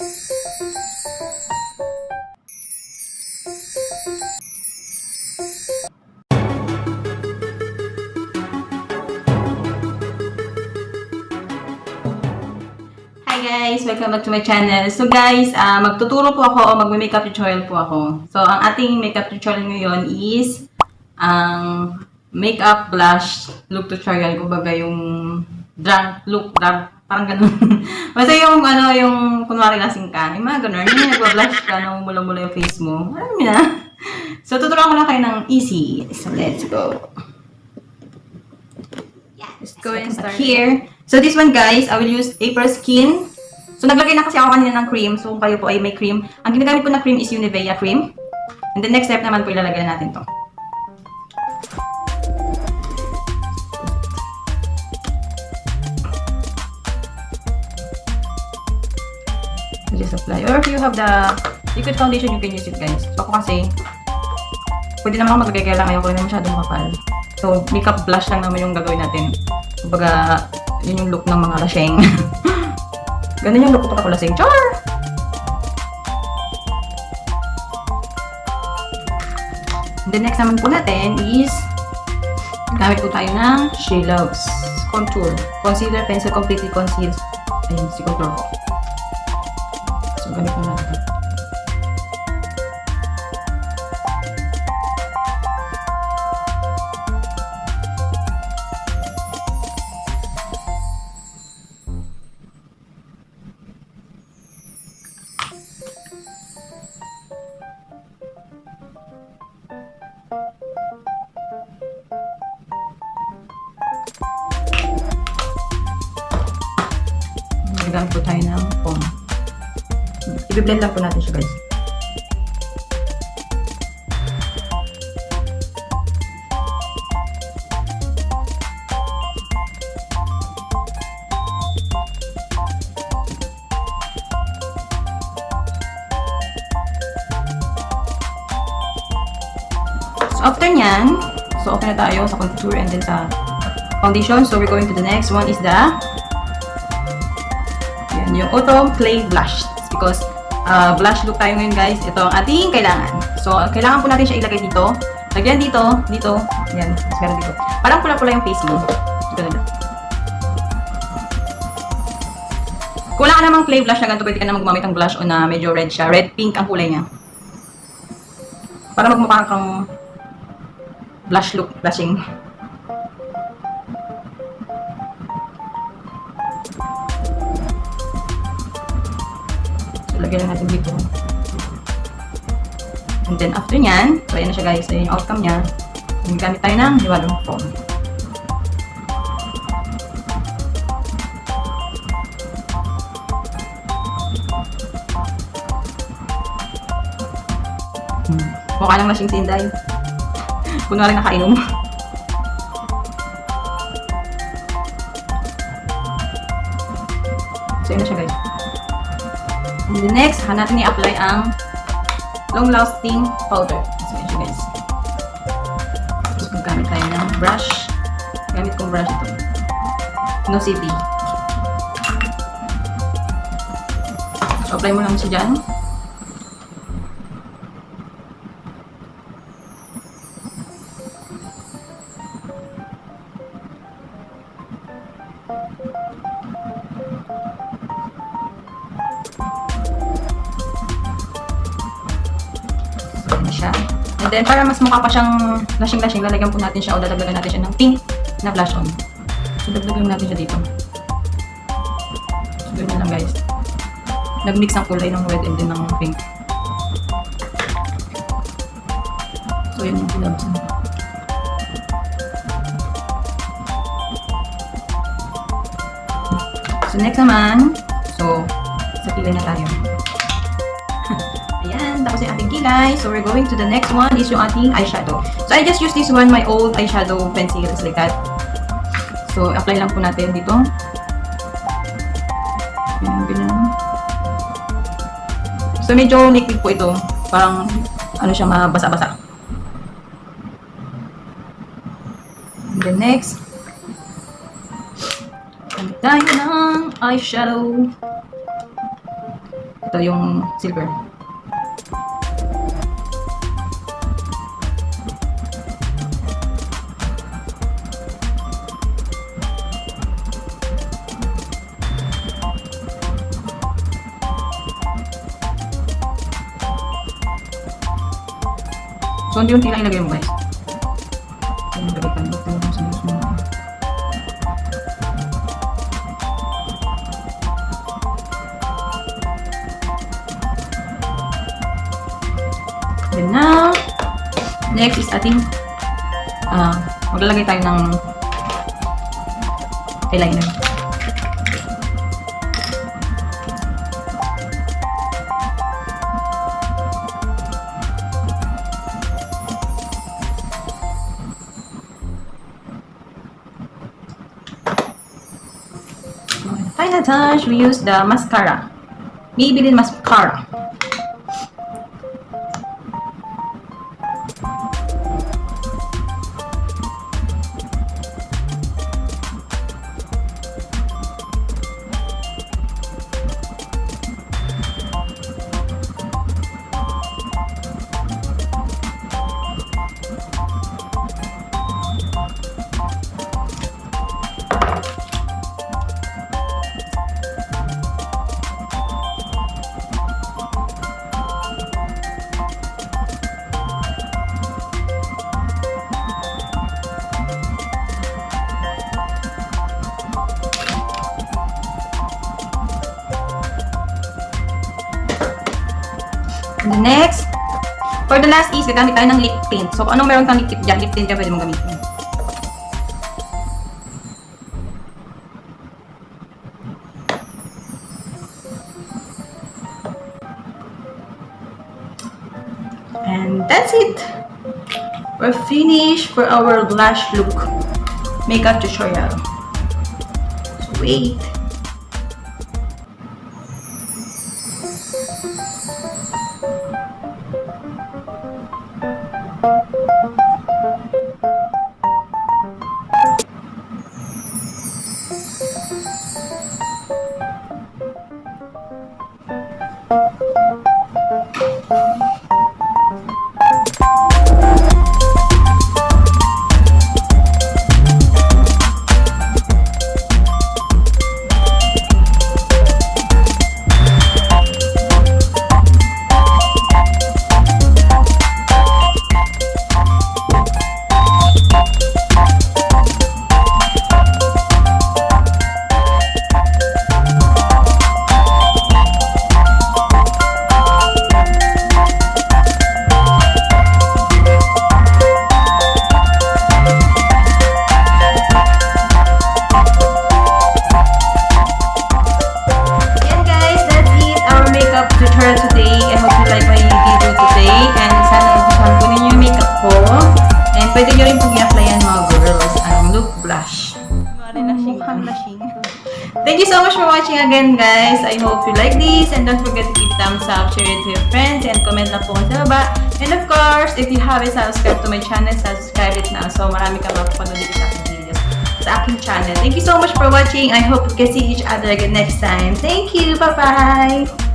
Hi guys! Welcome back to my channel. So guys, magtuturo po ako o magme-makeup tutorial po ako. So, ang ating makeup tutorial ngayon is ang makeup blush look tutorial. Kumbaga yung drunk look, parang ganun. Basta yung yung kunwari lasing ka, yung mga ganun, yung nagwa-blush ka, mula-mula yung face mo. Alam mo na. So, tuturuan ko lang kayo ng easy. So, let's go. Let's go and start here. So, this one guys, I will use April Skin. So, naglagay na kasi ako kanina ng cream. So, kung kayo po ay may cream. Ang ginagamit ko na cream is yung Nivea cream. And the next step naman po ilalagay natin to. Just apply. Or if you have the liquid foundation, you can use it guys. So, ako kasi, pwede naman ako maglagay, kaya lang ayaw ko na masyadong makapal. So, makeup blush lang naman yung gagawin natin. Kumbaga, yun yung look ng mga laseng. Ganun yung look ko pagka laseng. Char! The next naman po natin is gamit po tayo ng She Loves Contour. Concealer Pencil Completely Conceals. Ayun, si contour ko. So, gamit po natin. Gagamit po tayo ng foam. I-blend lang po natin siya guys. So after nyan, so okay na tayo sa contour and then sa foundation. So we're going to the next one is the yung Autumn Clay Blush. Because blush look tayo ngayon guys. Ito ang ating kailangan. So, kailangan po natin siya ilagay dito. Lagyan dito, dito. Yan, meron dito. Parang pula-pula yung face mo. Ganun lang. Kung wala ka namang clay blush na ganito, pwede ka na magmamit ng blush o na medyo red siya. Red-pink ang kulay niya. Para magmukha kang blush look, blushing. Lagyan natin dito. And then, after nyan, so ayan na siya guys. Ayan yung outcome niya. Gamit tayo ng hiwalong foam. Mukha lang lasing si Inday. Kunwari nakainom. So, ayan na siya guys. And the next, natin i-apply ang long-lasting powder. So, yun siya guys. So, gamit tayo ng brush. Gamit kong brush ito. No CP. So, apply mo lang siya dyan. Siya. And then, para mas mukha pa siyang lasing-lasing, lalagyan po natin siya o dadagdagan natin siya ng pink na blush on. So, dagdagan natin siya dito. So, ganyan lang guys. Nag-mix ang kulay ng red and then ng pink. So, yun yung kilabs. So, next naman, so, sa kilay na tayo. Ayan, tapos yung ating kilay. So, we're going to the next one is yung ating eyeshadow. So, I just use this one, my old eyeshadow pencil. It's like that. So, apply lang po natin dito. Ayan, ganyan. So, medyo liquid po ito. Parang, ano siya, mabasa-basa. And then next, gamit tayo ng eyeshadow. Ito yung silver. So, unti-unti lang ilagay mo guys. Ayan, balikan mo. Ito yung sunod. Then now, next is ating maglalagay tayo ng eyeliner. Final touch, we use the mascara. Maybelline mascara. And the next, for the last is, gagamit tayo ng lip tint. So, kung anong meron kang lip tint dyan, lip tint ka pwede mong gamitin. And that's it. We're finished for our blush look makeup tutorial. So, wait. Tutorial today. I hope you like my video today and sana nagustuhan po ninyo yung makeup ko and pwede nyo rin pong i-applyan mga girls look blush. Mukhang blushing. Thank you so much for watching again guys. I hope you like this and don't forget to give thumbs up, share it to your friends and comment na po sa baba. And of course, if you haven't subscribed to my channel, subscribe it na. So marami kang mapapanood dito sa aking videos sa aking channel. Thank you so much for watching. I hope we can see each other again next time. Thank you. Bye-bye.